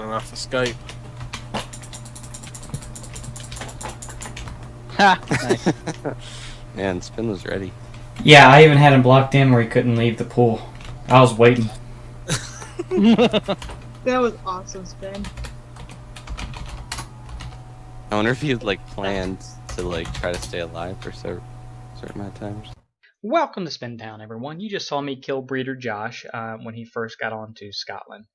enough escape. Ha! Nice. Man, Spin was ready. Yeah, I even had him blocked in where he couldn't leave the pool. I was waiting. That was awesome, Spin. I wonder if you'd like planned to like try to stay alive for a certain amount of times. Welcome to Spintown, everyone. You just saw me kill Breeder Josh when he first got on to Scotland.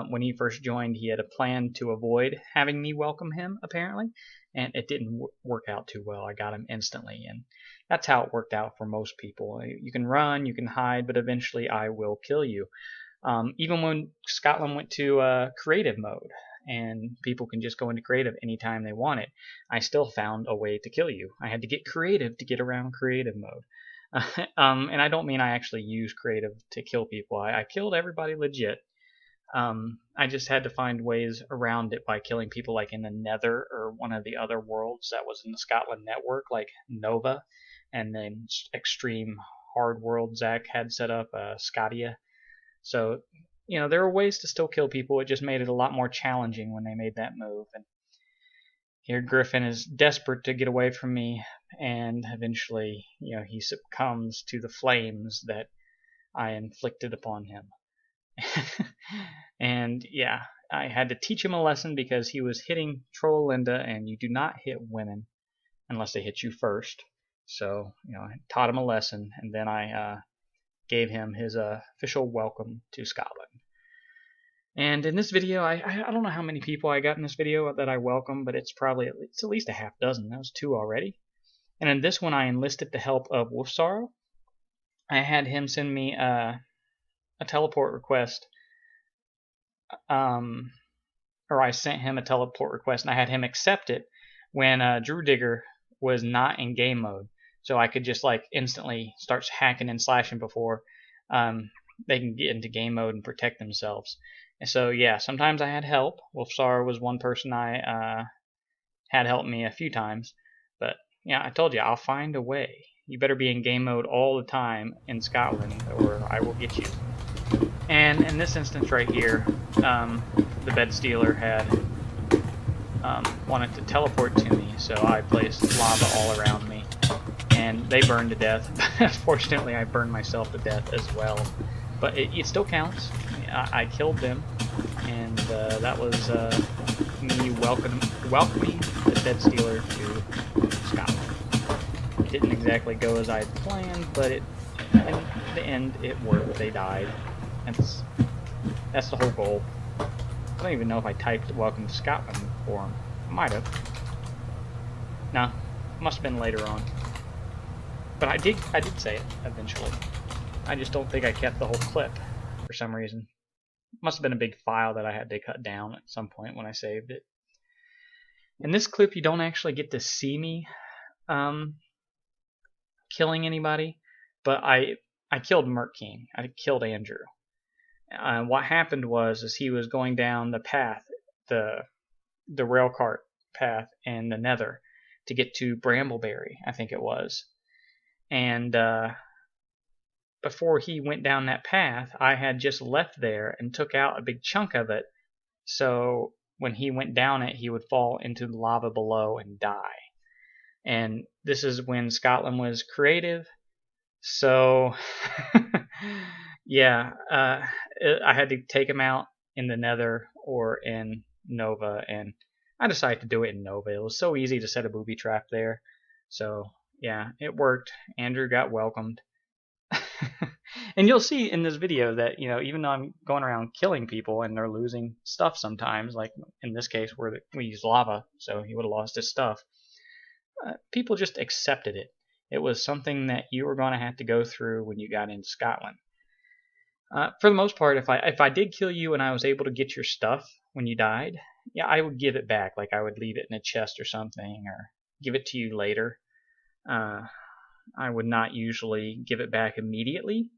When he first joined, he had a plan to avoid having me welcome him, apparently, and it didn't work out too well. I got him instantly, and that's how it worked out for most people. You can run, you can hide, but eventually I will kill you. Even when Scotland went to creative mode, and people can just go into creative anytime they want it, I still found a way to kill you. I had to get creative to get around creative mode. And I don't mean I actually use creative to kill people. I killed everybody legit. I just had to find ways around it by killing people like in the Nether or one of the other worlds that was in the Scotland network, like Nova, and then extreme hard world Zach had set up, Scotia. So, you know, there were ways to still kill people. It just made it a lot more challenging when they made that move. And here Griffin is desperate to get away from me, and eventually, you know, he succumbs to the flames that I inflicted upon him. And yeah, I had to teach him a lesson because he was hitting Troll Linda, and you do not hit women unless they hit you first. So, you know, I taught him a lesson, and then I gave him his official welcome to Scotland. And in this video, I don't know how many people I got in this video that I welcome, but it's at least a half dozen. That was 2 already. And in this one, I enlisted the help of Wolfsorrow. I had him send me a teleport request, or I sent him a teleport request, and I had him accept it when Drew Digger was not in game mode. So I could just like instantly start hacking and slashing before they can get into game mode and protect themselves. And so yeah, sometimes I had help. Wolfsorrow was one person I had helped me a few times. But yeah, I told you, I'll find a way. You better be in game mode all the time in Scotland, or I will get you. And in this instance right here, the bed stealer had wanted to teleport to me, so I placed lava all around me, and they burned to death. Fortunately, I burned myself to death as well, but it still counts. I killed them, and that was me welcoming the bed stealer to Scotland. It didn't exactly go as I had planned, but in the end, it worked. They died. That's the whole goal. I don't even know if I typed "Welcome to Scotland" for him. I might have. No, must have been later on. But I did say it eventually. I just don't think I kept the whole clip for some reason. Must have been a big file that I had to cut down at some point when I saved it. In this clip, you don't actually get to see me killing anybody, but I killed Merc King. I killed Andrew. What happened was he was going down the path, the rail cart path in the Nether to get to Brambleberry, I think it was. And before he went down that path, I had just left there and took out a big chunk of it. So when he went down it, he would fall into the lava below and die. And this is when Scotland was creative. So yeah, I had to take him out in the Nether or in Nova, and I decided to do it in Nova. It was so easy to set a booby trap there. So yeah, it worked. Andrew got welcomed. And you'll see in this video that, you know, even though I'm going around killing people and they're losing stuff sometimes, like in this case where we used lava, so he would have lost his stuff, people just accepted it. It was something that you were going to have to go through when you got into Scotland. For the most part, if I did kill you and I was able to get your stuff when you died, yeah, I would give it back. Like I would leave it in a chest or something, or give it to you later. I would not usually give it back immediately,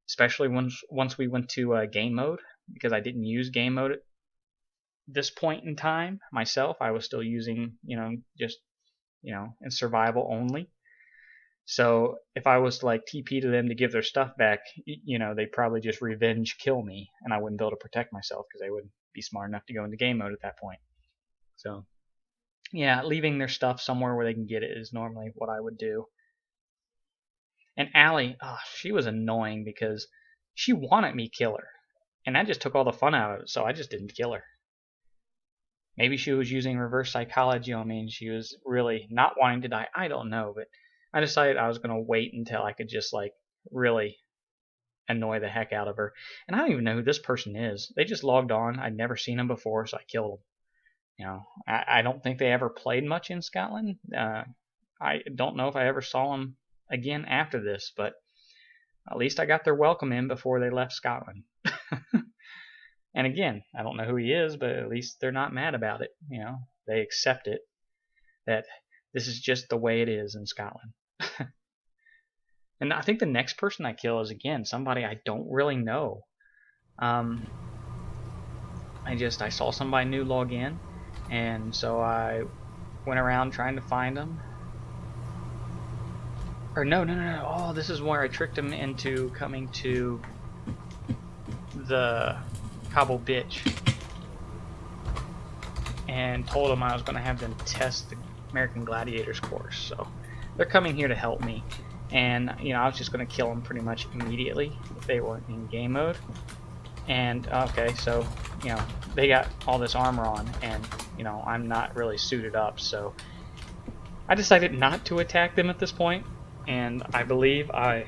especially once we went to game mode, because I didn't use game mode at this point in time myself. I was still using, you know, just, you know, in survival only. So if I was to like TP to them to give their stuff back, you know, they'd probably just revenge kill me, and I wouldn't be able to protect myself because they would be smart enough to go into game mode at that point. So, yeah, leaving their stuff somewhere where they can get it is normally what I would do. And Allie, oh, she was annoying because she wanted me to kill her. And that just took all the fun out of it, so I just didn't kill her. Maybe she was using reverse psychology on me and she was really not wanting to die. I don't know, but I decided I was going to wait until I could just like really annoy the heck out of her. And I don't even know who this person is. They just logged on. I'd never seen them before, so I killed them. You know, I don't think they ever played much in Scotland. I don't know if I ever saw them again after this, but at least I got their welcome in before they left Scotland. And again, I don't know who he is, but at least they're not mad about it. You know, they accept it, that this is just the way it is in Scotland. And I think the next person I kill is, again, somebody I don't really know. I saw somebody new log in, and so I went around trying to find them. Or no. Oh, this is where I tricked him into coming to the Cobble Bitch and told them I was going to have them test the American Gladiators course. So they're coming here to help me, and you know, I was just going to kill them pretty much immediately if they weren't in game mode. And okay, so you know, they got all this armor on, and you know, I'm not really suited up, so I decided not to attack them at this point. And I believe I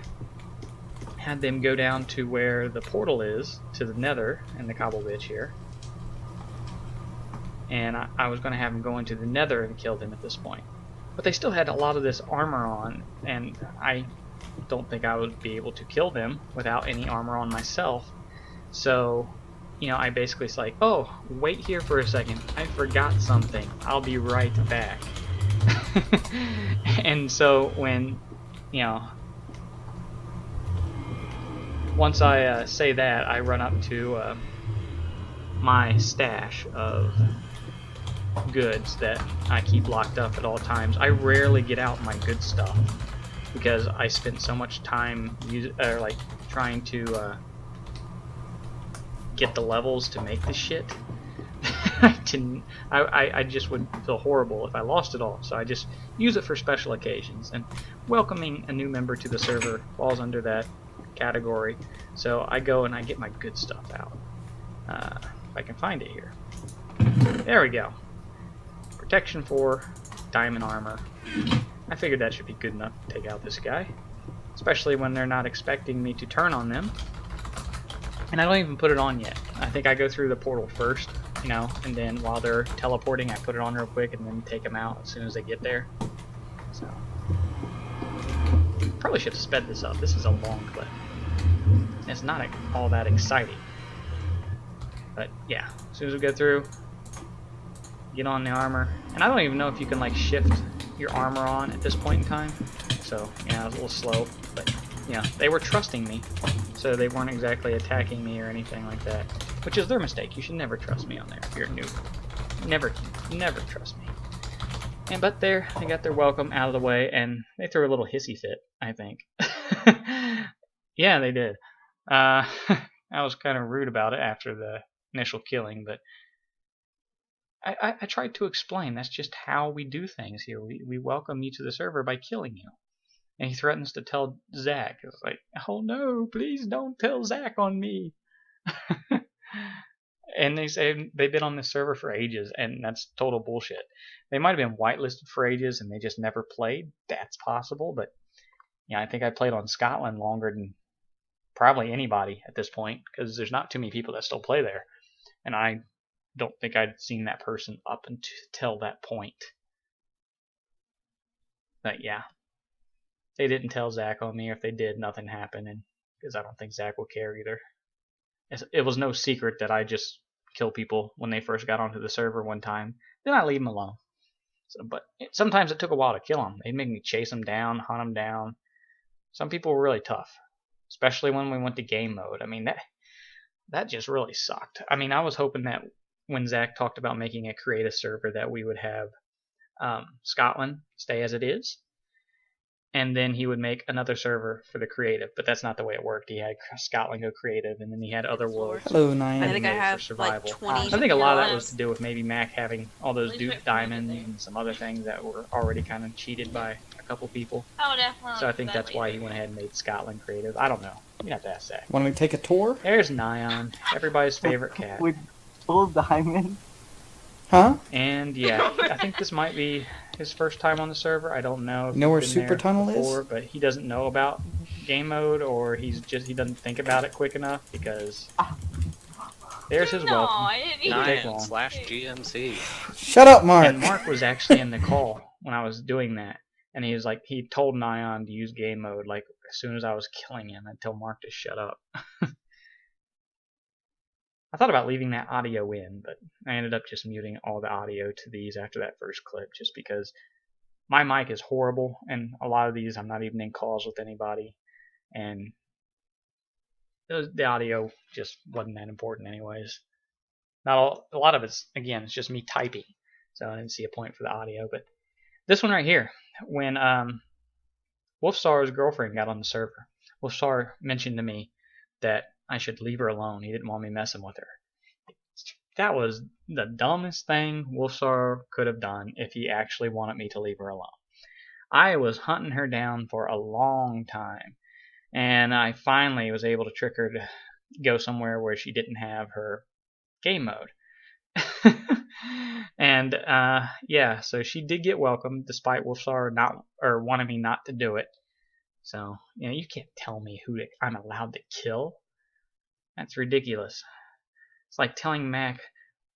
had them go down to where the portal is to the Nether in the Cobble Bitch here, and I was going to have them go into the Nether and kill them at this point. But they still had a lot of this armor on, and I don't think I would be able to kill them without any armor on myself. So, you know, I basically was like, oh, wait here for a second, I forgot something, I'll be right back. And so when, you know, once I say that, I run up to my stash of goods that I keep locked up at all times. I rarely get out my good stuff because I spent so much time trying to get the levels to make this shit. I just would feel horrible if I lost it all, so I just use it for special occasions, and welcoming a new member to the server falls under that category. So I go and I get my good stuff out, if I can find it here. There we go. Protection 4, diamond armor. I figured that should be good enough to take out this guy, especially when they're not expecting me to turn on them. And I don't even put it on yet. I think I go through the portal first, you know, and then while they're teleporting I put it on real quick and then take them out as soon as they get there. So probably should have sped this up. This is a long clip. It's not all that exciting. But yeah, as soon as we go through, get on the armor. And I don't even know if you can like shift your armor on at this point in time. So yeah, I was a little slow, but yeah, they were trusting me, so they weren't exactly attacking me or anything like that, which is their mistake. You should never trust me on there if you're new. Never trust me. But there, they got their welcome out of the way, and they threw a little hissy fit, I think. Yeah, they did. I was kind of rude about it after the initial killing, but I tried to explain that's just how we do things here. We welcome you to the server by killing you. And he threatens to tell Zach. It's like, oh no, please don't tell Zach on me. And they say they've been on this server for ages, and that's total bullshit. They might have been whitelisted for ages and they just never played. That's possible, but yeah, I think I played on Scotland longer than probably anybody at this point, because there's not too many people that still play there. And I don't think I'd seen that person up until that point. But yeah. They didn't tell Zach on me, or if they did, nothing happened, and because I don't think Zach will care either. It was no secret that I just kill people when they first got onto the server one time. Then I leave them alone. So, but sometimes it took a while to kill them. They'd make me chase them down, hunt them down. Some people were really tough, especially when we went to game mode. I mean, that just really sucked. I mean, I was hoping that when Zach talked about making a creative server that we would have Scotland stay as it is. and then he would make another server for the creative. But that's not the way it worked. He had Scotland go creative, and then he had other worlds. Hello, I Nyan. think I made for have like survival. 20. I think a lot of that was lives. to do with maybe Mac having all those Duke diamonds and some other things that were already kind of cheated by a couple people. Oh, definitely. So I think that's why he went ahead and made Scotland creative. I don't know. You have to ask Zach. Want me to take a tour? There's Nyan, everybody's favorite cat. With full diamond. Huh? And yeah, I think this might be his first time on the server. I don't know if Know where he's been Super there Tunnel is? before, but he doesn't know about game mode, or he doesn't think about it quick enough, because there's his No, welcome. I didn't Didn't take long. /GMC. Shut up, Mark. And Mark was actually in the call when I was doing that, and he was like, he told Nyan to use game mode like as soon as I was killing him. I'd tell Mark to shut up. I thought about leaving that audio in, but I ended up just muting all the audio to these after that first clip, just because my mic is horrible, and a lot of these I'm not even in calls with anybody, and the audio just wasn't that important anyways. A lot of it's, again, it's just me typing, so I didn't see a point for the audio. But this one right here, when Wolfstar's girlfriend got on the server, Wolfstar mentioned to me that I should leave her alone. He didn't want me messing with her. That was the dumbest thing Wolfstar could have done if he actually wanted me to leave her alone. I was hunting her down for a long time, and I finally was able to trick her to go somewhere where she didn't have her game mode. And yeah, so she did get welcomed despite Wolfstar wanting me not to do it. So, you know, you can't tell me who I'm allowed to kill. That's ridiculous. It's like telling Mac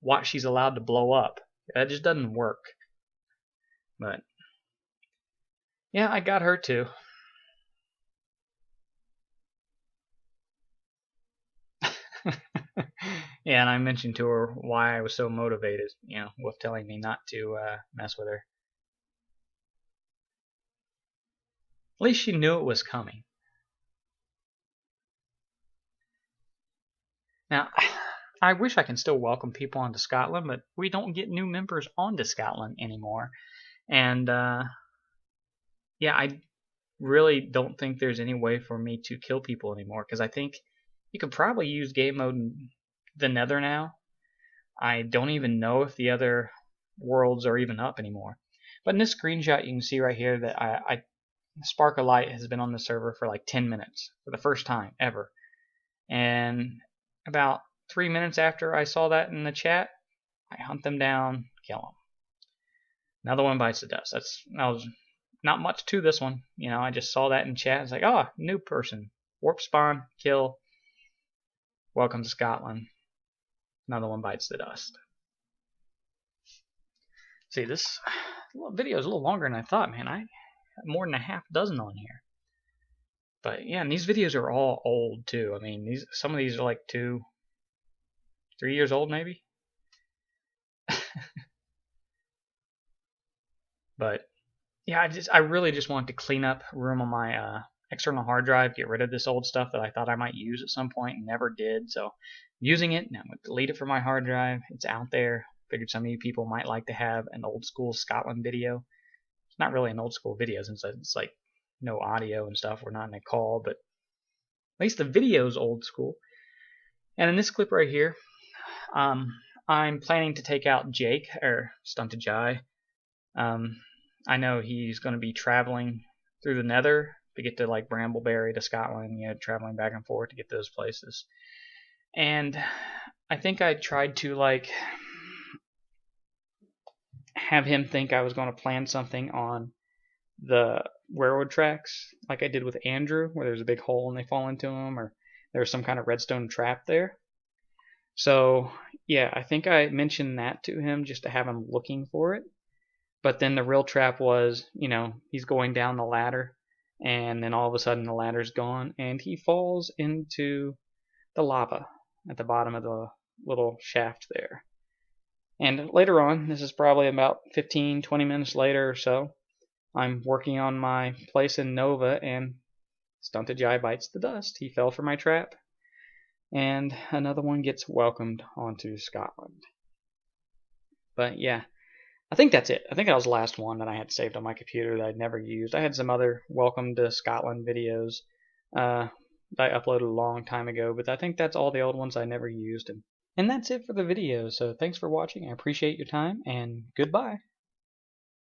what she's allowed to blow up. That just doesn't work. But yeah, I got her too. Yeah, and I mentioned to her why I was so motivated, you know, with telling me not to mess with her. At least she knew it was coming. Now, I wish I can still welcome people onto Scotland, but we don't get new members onto Scotland anymore. And yeah, I really don't think there's any way for me to kill people anymore, because I think you could probably use game mode in the Nether now. I don't even know if the other worlds are even up anymore. But in this screenshot, you can see right here that Spark of Light has been on the server for like 10 minutes for the first time ever. And about 3 minutes after I saw that in the chat, I hunt them down, kill them. Another one bites the dust. That was not much to this one. You know, I just saw that in chat. It's like, oh, new person. Warp spawn, kill. Welcome to Scotland. Another one bites the dust. See, this video is a little longer than I thought, man. I have more than a half dozen on here. But yeah, and these videos are all old too. I mean, some of these are like 2-3 years old maybe. But yeah, I really just wanted to clean up room on my external hard drive, get rid of this old stuff that I thought I might use at some point and never did. So I'm using it, and I'm going to delete it from my hard drive. It's out there. Figured some of you people might like to have an old school Scotland video. It's not really an old school video since it's like no audio and stuff. We're not in a call, but at least the video's old school. And in this clip right here, I'm planning to take out Jake, or Stunted Jai. I know he's going to be traveling through the Nether to get to like Brambleberry to Scotland, you know, traveling back and forth to get those places. And I think I tried to like have him think I was going to plan something on the railroad tracks like I did with Andrew, where there's a big hole and they fall into them, or there's some kind of redstone trap there. So yeah, I think I mentioned that to him just to have him looking for it. But then the real trap was, you know, he's going down the ladder, and then all of a sudden the ladder's gone, and he falls into the lava at the bottom of the little shaft there. And later on, this is probably about 15-20 minutes later or so, I'm working on my place in Nova, and Stunted Jai bites the dust. He fell for my trap, and another one gets welcomed onto Scotland. But yeah, I think that's it. I think that was the last one that I had saved on my computer that I'd never used. I had some other Welcome to Scotland videos that I uploaded a long time ago, but I think that's all the old ones I never used. And that's it for the video. So thanks for watching. I appreciate your time, and goodbye.